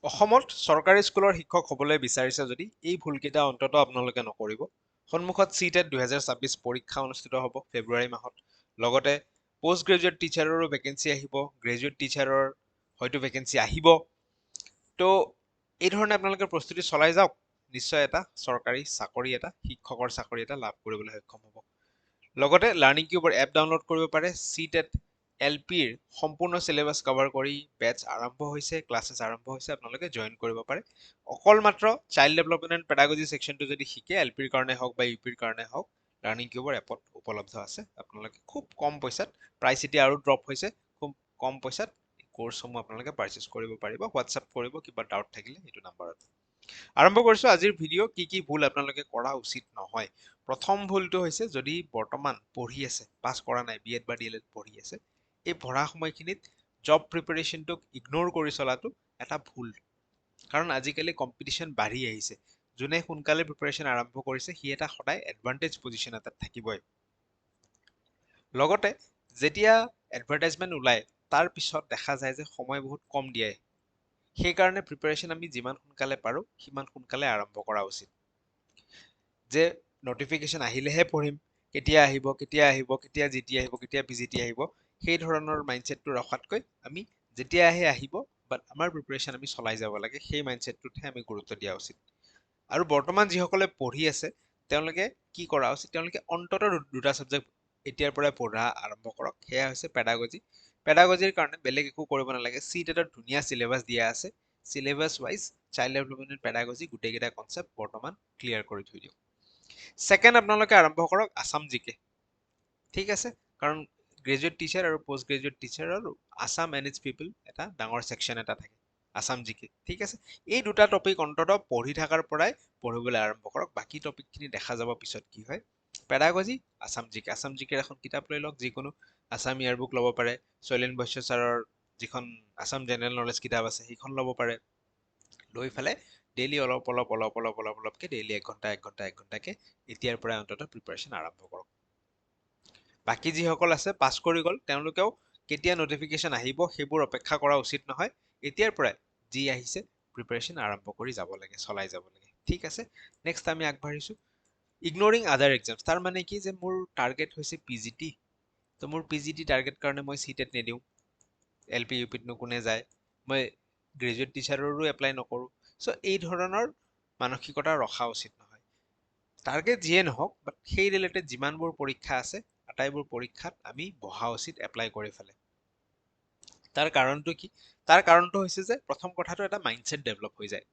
অসমত চৰকাৰী স্কুলৰ শিক্ষক হ'বলৈ বিচাৰিছে যদি এই ভুলকেইটা অন্ততঃ আপোনালোকে নকৰিব। সন্মুখত CTET 2026 পৰীক্ষা অনুষ্ঠিত হ'ব ফেব্ৰুৱাৰী মাহত। লগতে পোষ্ট গ্ৰেজুৱেট টিচাৰৰো ভেকেঞ্চি আহিব, গ্ৰেজুৱেট টিচাৰৰ হয়তো ভেকেঞ্চি আহিব। তো এই ধৰণে আপোনালোকে প্ৰস্তুতি চলাই যাওক, নিশ্চয় এটা চৰকাৰী চাকৰি এটা, শিক্ষকৰ চাকৰি এটা লাভ কৰিবলৈ সক্ষম হ'ব। লগতে লাৰ্ণিং কিউবৰ এপ ডাউনলোড কৰিব পাৰে। CTET LPৰ সম্পূৰ্ণ চিলেবাছ কভাৰ কৰি বেটছ আৰম্ভ হৈছে, ক্লাছেছ আৰম্ভ হৈছে, আপোনালোকে জইন কৰিব পাৰে। অকল মাত্ৰ চাইল্ড ডেভেলপমেণ্ট এণ্ড পেডাগজি ছেকশ্যনটো যদি শিকে, LPৰ কাৰণে হওক বা UPৰ কাৰণে হওক, লাৰ্ণিং কিউবৰ এপত উপলব্ধ আছে। আপোনালোকে খুব কম পইচাত, প্ৰাইচ এতিয়া আৰু ড্ৰপ হৈছে, খুব কম পইচাত কোৰ্চসমূহ আপোনালোকে পাৰ্চেছ কৰিব পাৰিব। হোৱাটছআপ কৰিব কিবা ডাউট থাকিলে এইটো নাম্বাৰত। আৰম্ভ কৰিছো আজিৰ ভিডিঅ'। কি ভুল আপোনালোকে কৰা উচিত নহয়। প্ৰথম ভুলটো হৈছে, যদি বৰ্তমান পঢ়ি আছে, পাছ কৰা নাই, BEd বা DLEd পঢ়ি আছে, এই পঢ়া সময়খিনিত জব প্ৰিপাৰেশ্যনটোক ইগনোৰ কৰি চলাটো এটা ভুল। কাৰণ আজিকালি কম্পিটিশ্যন বাঢ়ি আহিছে। যোনে সোনকালে প্ৰিপাৰেশ্যন আৰম্ভ কৰিছে, সি এটা সদায় এডভান্টেজ পজিশ্যন এটাত থাকিবই। লগতে যেতিয়া এডভাৰটাইজমেণ্ট ওলায়, তাৰ পিছত দেখা যায় যে সময় বহুত কম দিয়ে। সেইকাৰণে প্ৰিপাৰেশ্যন আমি যিমান সোনকালে পাৰোঁ সিমান সোনকালে আৰম্ভ কৰা উচিত। যে নটিফিকেশ্যন আহিলেহে পঢ়িম, কেতিয়া আহিব, কেতিয়া GT আহিব, কেতিয়া PGT আহিব, সেই ধৰণৰ মাইণ্ডছেটটো ৰখাতকৈ আমি যেতিয়া আহিব, বাট আমাৰ প্ৰিপাৰেশ্যন আমি চলাই যাব লাগে, সেই মাইণ্ডছেটটোতহে আমি গুৰুত্ব দিয়া উচিত। আৰু বৰ্তমান যিসকলে পঢ়ি আছে, তেওঁলোকে কি কৰা উচিত, তেওঁলোকে অন্ততঃ দুটা ছাবজেক্ট এতিয়াৰ পৰাই পঢ়া আৰম্ভ কৰক। সেয়া হৈছে পেডাগজি। পেডাগজিৰ কাৰণে বেলেগ একো কৰিব নালাগে। CTETত ধুনীয়া চিলেবাছ দিয়া আছে। Syllabus wise child development and pedagogy গোটেইকেইটা কনচেপ্ট বৰ্তমান ক্লিয়াৰ কৰি থৈ দিয়ক। ছেকেণ্ড, আপোনালোকে আৰম্ভ কৰক আছাম GK। ঠিক আছে, কাৰণ গ্ৰেজুৱেট টিচাৰ আৰু পোষ্ট গ্ৰেজুৱেট টিচাৰৰ আছাম এণ্ড ইটছ পিপল এটা ডাঙৰ ছেকশ্যন এটা থাকে, আছাম GK। ঠিক আছে, এই দুটা টপিক অন্ততঃ পঢ়ি থকাৰ পৰাই পঢ়িবলৈ আৰম্ভ কৰক। বাকী টপিকখিনি দেখা যাব পিছত কি হয়। Pedagogy, Assam GK। আছাম GKৰ এখন কিতাপ লৈ লওক, যিকোনো আছাম ইয়াৰ বুক ল'ব পাৰে। শৈলেন বৈশ্য ছাৰৰ যিখন আছাম জেনেৰেল নলেজ কিতাপ আছে, সেইখন ল'ব পাৰে। লৈ পেলাই ডেইলি অলপকে ডেইলি 1 ঘণ্টা এতিয়াৰ পৰাই অন্ততঃ প্ৰিপাৰেশ্যন আৰম্ভ কৰক। বাকী যিসকল আছে পাছ কৰি গ'ল, তেওঁলোকেও কেতিয়া নটিফিকেশ্যন আহিব সেইবোৰ অপেক্ষা কৰা উচিত নহয়। এতিয়াৰ পৰাই যি আহিছে প্ৰিপাৰেশ্যন আৰম্ভ কৰি যাব লাগে, চলাই যাব লাগে। ঠিক আছে, নেক্সট আমি আগবাঢ়িছো। ইগনৰিং আদাৰ এক্সামছ। তাৰ মানে কি, যে মোৰ টাৰ্গেট হৈছে PGT, তো মোৰ PGT টাৰ্গেট কাৰণে মই CTET নিদিওঁ। LP UPতনো কোনে যায়, মই গ্ৰেজুৱেট টিচাৰৰো এপ্লাই নকৰোঁ। চ' এই ধৰণৰ মানসিকতা ৰখা উচিত নহয়। টাৰ্গেট যিয়ে নহওক, বাট সেই ৰিলেটেড যিমানবোৰ পৰীক্ষা আছে, আটাইবোৰ পৰীক্ষাত আমি বহা উচিত এপ্লাই কৰি পেলাই। তাৰ কাৰণটো কি? তাৰ কাৰণটো হৈছে যে প্ৰথম কথাটো এটা মাইণ্ডছেট ডেভেলপ হৈ যায়।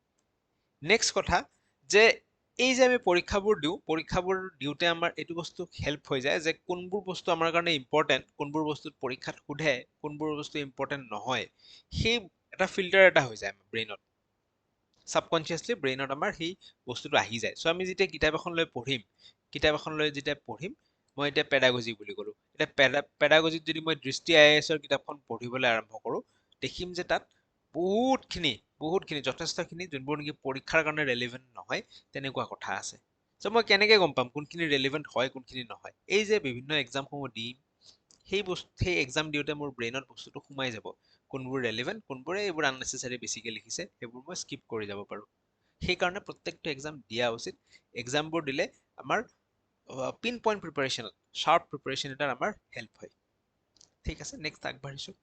নেক্সট কথা, যে এই যে আমি পৰীক্ষাবোৰ দিওঁ, পৰীক্ষাবোৰ দিওঁতে আমাৰ এইটো বস্তু হেল্প হৈ যায় যে কোনবোৰ বস্তু আমাৰ কাৰণে ইম্পৰ্টেণ্ট, কোনবোৰ বস্তুত পৰীক্ষাত সোধে, কোনবোৰ বস্তু ইম্পৰ্টেণ্ট নহয়, সেই এটা ফিল্টাৰ এটা হৈ যায় আমাৰ ব্ৰেইনত। ছাবকনচিয়াছলি ব্ৰেইনত আমাৰ সেই বস্তুটো আহি যায়। চ' আমি যেতিয়া কিতাপ এখন লৈ পঢ়িম, মই এতিয়া পেডাগজি বুলি ক'লো, এতিয়া পেডাগজিত যদি মই দৃষ্টি IASৰ কিতাপখন পঢ়িবলৈ আৰম্ভ কৰোঁ, দেখিম যে তাত বহুতখিনি যথেষ্টখিনি যোনবোৰ নেকি পৰীক্ষাৰ কাৰণে ৰেলিভেণ্ট নহয়, তেনেকুৱা কথা আছে। চ' মই কেনেকে গম পাম কোনখিনি ৰেলিভেণ্ট হয়, কোনখিনি নহয়? এই যে বিভিন্ন এক্সামসমূহ দিম, সেই এক্সাম দিওঁতে মোৰ ব্ৰেইনত বস্তুটো সোমাই যাব, কোনবোৰ ৰেলিভেণ্ট, কোনবোৰে এইবোৰ আননেচেচাৰী বেছিকে লিখিছে, সেইবোৰ মই স্কিপ কৰি যাব পাৰোঁ। সেইকাৰণে প্ৰত্যেকটো এক্সাম দিয়া উচিত। এক্সামবোৰ দিলে আমাৰ পিন পইণ্ট প্ৰিপাৰেশ্যনত, শাৰ্প প্ৰিপাৰেশ্যন এটাৰ আমাৰ হেল্প হয়। ঠিক আছে, নেক্সট আগবাঢ়িছোঁ।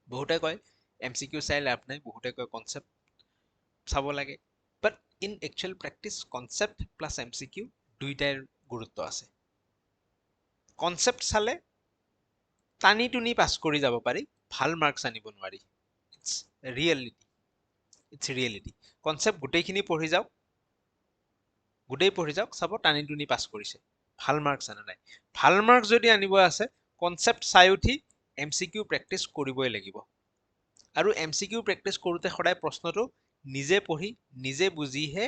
বহুতে কয় MCQ চাই লাভ নাই, বহুতে কয় কনচেপ্ট চাব লাগে। But in actual practice concept plus MCQ দুইটাৰ গুৰুত্ব আছে। কনচেপ্ট চালে টানি টুনি পাছ কৰি যাব পাৰি, ভাল মাৰ্কছ আনিব নোৱাৰি। It's reality. কনচেপ্ট গোটেইখিনি পঢ়ি যাওক, চাব টানি টুনি পাছ কৰিছে, ভাল মাৰ্কছ আনা নাই। ভাল মাৰ্কছ যদি আনিব আছে, কনচেপ্ট চাই উঠি MCQ প্ৰেক্টিচ কৰিবই লাগিব। আৰু MCQ প্ৰেক্টিচ কৰোঁতে সদায় প্ৰশ্নটো নিজে পঢ়ি, নিজে বুজিহে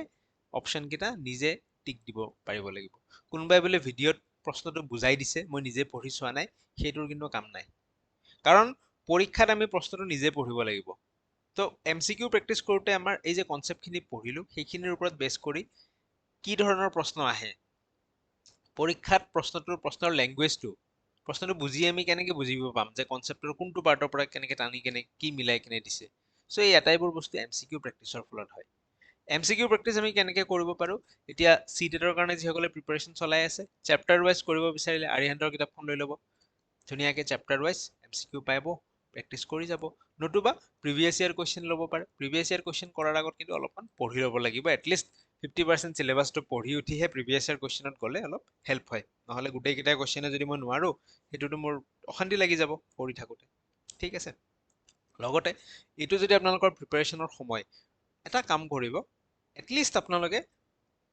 অপশ্যনকেইটা নিজে টিক দিব পাৰিব লাগিব। কোনোবাই বোলে ভিডিঅ'ত প্ৰশ্নটো বুজাই দিছে, মই নিজে পঢ়ি চোৱা নাই, সেইটোৰ কিন্তু কাম নাই। কাৰণ পৰীক্ষাত আমি প্ৰশ্নটো নিজে পঢ়িব লাগিব। তো MCQ প্ৰেক্টিচ কৰোঁতে আমাৰ এই যে কনচেপ্টখিনি পঢ়িলোঁ, সেইখিনিৰ ওপৰত বেছ কৰি কি ধৰণৰ প্ৰশ্ন আহে, পৰীক্ষাত প্ৰশ্নৰ লেংগুৱেজটো বুজি আমি কেনেকে বুজিব পাম যে কনচেপ্টৰ কোনটো পাৰ্টৰ পৰা কেনেকে টানি কেনে কি মিলাই কেনে দিছে। সো এই আটাইবোৰ বস্তু এমচিকিউ প্ৰেক্টিছৰ ফলত হয় এমচিকিউ প্ৰেক্টিছ আমি কেনেকৈ কৰিব পাৰোঁ এতিয়া চিটেটৰ কাৰণে যিসকলে প্ৰিপাৰেশ্যন চলাই আছে চেপ্টাৰ ৱাইজ কৰিব বিচাৰিলে আৰিহান্তৰ কিতাপখন লৈ ল'ব ধুনীয়াকৈ চেপ্টাৰ ৱাইজ এমচিকিউ পাব প্ৰেক্টিছ কৰি যাব নতুবা প্ৰিভিয়াছ ইয়াৰ কুৱেশ্যন ল'ব পাৰে প্ৰিভিয়াছ ইয়াৰ কুৱেশ্যন কৰাৰ আগত কিন্তু অলপমান পঢ়ি ল'ব লাগিব এটলিষ্ট 50% চিলেবাছটো পঢ়ি উঠিহে প্ৰিভিয়াছ ইয়াৰ কুৱেশ্যনত গ'লে অলপ হেল্প হয় নহ'লে গোটেইকেইটা কুৱেশ্যনে যদি মই নোৱাৰোঁ সেইটোতো মোৰ অশান্তি লাগি যাব পঢ়ি থাকোঁতে ঠিক আছে লগতে এইটো যদি আপোনালোকৰ প্ৰিপাৰেশ্যনৰ সময় এটা কাম কৰিব এটলিষ্ট আপোনালোকে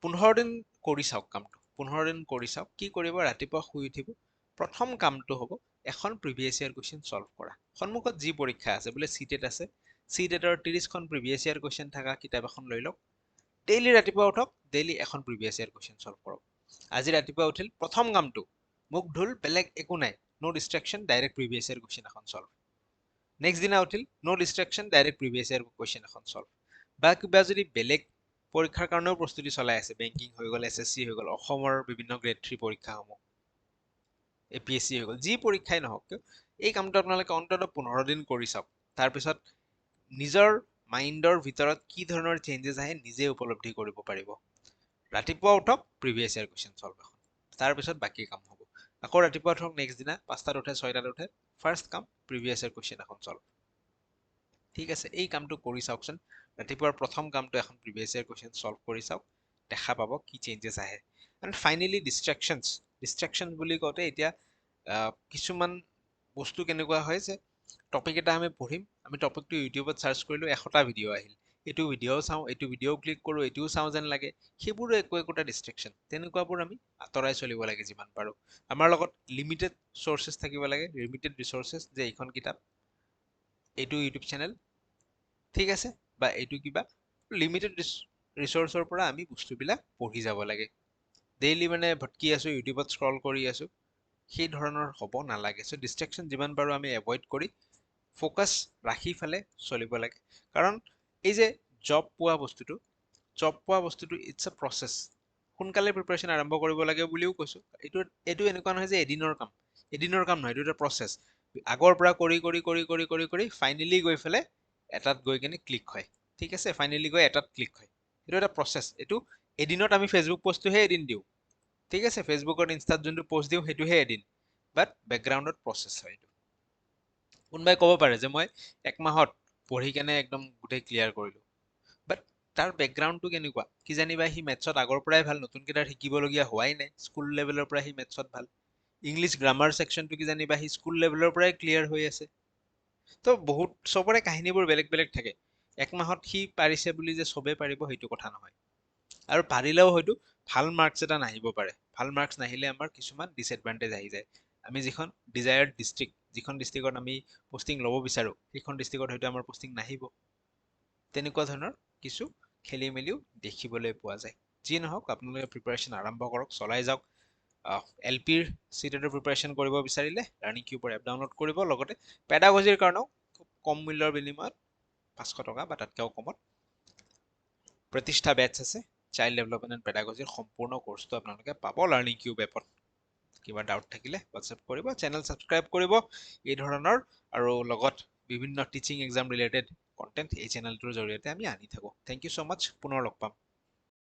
15 দিন কৰি চাওক কামটো 15 দিন কৰি চাওক কি কৰিব ৰাতিপুৱা শুই উঠিব প্ৰথম কামটো হ'ব এখন প্ৰিভিয়াছ ইয়াৰ কুৱেশ্যন ছল্ভ কৰা সন্মুখত যি পৰীক্ষা আছে বোলে চিটেট আছে চিটেটৰ 30খন প্ৰিভিয়াছ ইয়াৰ কুৱেশ্যন থকা কিতাপ এখন লৈ লওক ডেইলি ৰাতিপুৱা উঠক ডেইলি এখন প্ৰিভিয়াছ ইয়াৰ কুৱেশ্যন ছল্ভ কৰক আজি ৰাতিপুৱা উঠিল প্ৰথম কামটো মুখ ধুল বেলেগ একো নাই নো detection direct previous year question এখন ছল্ভ নেক্সট দিনা উঠিল নো detection direct previous year question এখন ছল্ভ বা কিবা যদি বেলেগ পৰীক্ষাৰ কাৰণেও প্ৰস্তুতি চলাই আছে বেংকিং হৈ গ'ল এছএছচি হৈ গ'ল অসমৰ বিভিন্ন গ্ৰেড 3 পৰীক্ষাসমূহ এপিএছচি হৈ গ'ল যি পৰীক্ষাই নহওক কিয় এই কামটো আপোনালোকে অন্ততঃ 15 দিন কৰি চাওক তাৰপিছত নিজৰ মাইণ্ডৰ ভিতৰত কি ধৰণৰ চেঞ্জেছ আহে নিজে উপলব্ধি কৰিব পাৰিব ৰাতিপুৱা উঠক প্ৰিভিয়াছ ইয়াৰ কুৱেশ্যন ছল্ভ এখন তাৰপিছত বাকী কাম হ'ব আকৌ ৰাতিপুৱা উঠক নেক্সট দিনা 5টাত উঠে 6টাত উঠে ফাৰ্ষ্ট কাম প্ৰিভিয়াছ ইয়াৰ কুৱেশ্যন এখন ছল্ভ ঠিক আছে এই কামটো কৰি চাওকচোন ৰাতিপুৱাৰ প্ৰথম কামটো এখন প্ৰিভিয়াছ ইয়াৰ কুৱেশ্যন ছল্ভ কৰি চাওক দেখা পাব কি চেঞ্জেছ আহে এণ্ড ফাইনেলি ডিষ্ট্ৰেকশ্যনছ বুলি কওঁতে এতিয়া কিছুমান বস্তু কেনেকুৱা হয় যে টপিক এটা আমি পঢ়িম আমি টপিকটো ইউটিউবত চাৰ্চ কৰিলোঁ 100টা ভিডিঅ' আহিল এইটো ভিডিঅ'ও চাওঁ এইটো ভিডিঅ'ও ক্লিক কৰোঁ এইটোও চাওঁ যেন লাগে সেইবোৰো একোটা ডিষ্ট্ৰেকশ্যন তেনেকুৱাবোৰ আমি আঁতৰাই চলিব লাগে যিমান পাৰোঁ আমাৰ লগত লিমিটেড চ'ৰ্চেছ থাকিব লাগে লিমিটেড ৰিচ'ৰ্চেছ যে এইখন কিতাপ এইটো ইউটিউব চেনেল ঠিক আছে বা এইটো কিবা লিমিটেড ৰিচ'ৰ্চৰ পৰা আমি বস্তুবিলাক পঢ়ি যাব লাগে ডেইলি মানে ভটকি আছোঁ ইউটিউবত স্ক্ৰল কৰি আছোঁ সেই ধৰণৰ হ'ব নালাগে চ' ডিষ্ট্ৰেকশ্যন যিমান পাৰোঁ আমি এভইড কৰি ফ'কাছ ৰাখি ফালে চলিব লাগে কাৰণ এই যে জব পোৱা বস্তুটো ইটছ এ প্ৰচেছ সোনকালে প্ৰিপাৰেশ্যন আৰম্ভ কৰিব লাগে বুলিও কৈছোঁ এইটো এনেকুৱা নহয় যে এদিনৰ কাম নহয় এইটো এটা প্ৰচেছ আগৰ পৰা কৰি ফাইনেলি গৈ পেলাই এটাত গৈ কিনে ক্লিক হয় ঠিক আছে ফাইনেলি গৈ এটাত ক্লিক হয় এইটো এটা প্ৰচেছ এইটো এদিনত আমি ফেচবুক পষ্টটোহে এদিন দিওঁ ঠিক আছে ফেচবুকত ইনষ্টাত যোনটো পষ্ট দিওঁ সেইটোহে এদিন বাট বেকগ্ৰাউণ্ডত প্ৰচেছ হয় এইটো কোনোবাই ক'ব পাৰে যে মই এক মাহত পঢ়ি কেনে একদম গোটেই ক্লিয়াৰ কৰিলোঁ বাট তাৰ বেকগ্ৰাউণ্ডটো কেনেকুৱা কিজানিবা সি মেথছত আগৰ পৰাই ভাল নতুনকৈ তাৰ শিকিবলগীয়া হোৱাই নাই স্কুল লেভেলৰ পৰা সি মেথছত ভাল ইংলিছ গ্ৰামাৰ ছেকশ্যনটো কিজানিবা সি স্কুল লেভেলৰ পৰাই ক্লিয়াৰ হৈ আছে তো বহুত চবৰে কাহিনীবোৰ বেলেগ বেলেগ থাকে এক মাহত সি পাৰিছে বুলি যে চবেই পাৰিব সেইটো কথা নহয় আৰু পাৰিলেও হয়তো ভাল মাৰ্কছ এটা নাহিব পাৰে ভাল মাৰ্কছ নাহিলে আমাৰ কিছুমান ডিছএডভান্টেজ আহি যায় আমি যিখন ডিজায়াৰ্ড ডিষ্ট্ৰিক্ট যিখন ডিষ্ট্ৰিক্টত আমি পষ্টিং ল'ব বিচাৰোঁ সেইখন ডিষ্ট্ৰিক্টত হয়তো আমাৰ পষ্টিং নাহিব তেনেকুৱা ধৰণৰ কিছু খেলি মেলিও দেখিবলৈ পোৱা যায় যি নহওক আপোনালোকে প্ৰিপাৰেশ্যন আৰম্ভ কৰক চলাই যাওক LPৰ চিটেটৰ প্ৰিপাৰেশ্যন কৰিব বিচাৰিলে লাৰ্ণিং কিউবৰ এপ ডাউনলোড কৰিব লগতে পেডাগজিৰ কাৰণেও খুব কম মূল্যৰ বিনিময়ত 500 টকা বা তাতকৈও কমত প্ৰতিষ্ঠা বেটছ আছে চাইল্ড ডেভেলপমেণ্ট এণ্ড পেডাগজিৰ সম্পূৰ্ণ কোৰ্চটো আপোনালোকে পাব লাৰ্ণিং কিউব এপত কিবা ডাউট থাকিলে হোৱাটছএপ কৰিব চেনেল ছাবস্ক্ৰাইব কৰিব এই ধৰণৰ আৰু লগত বিভিন্ন টিচিং এক্সাম ৰিলেটেড কণ্টেণ্ট এই চেনেলটোৰ জৰিয়তে আমি আনি থাকোঁ থেংক ইউ ছ' মাছ পুনৰ লগ পাম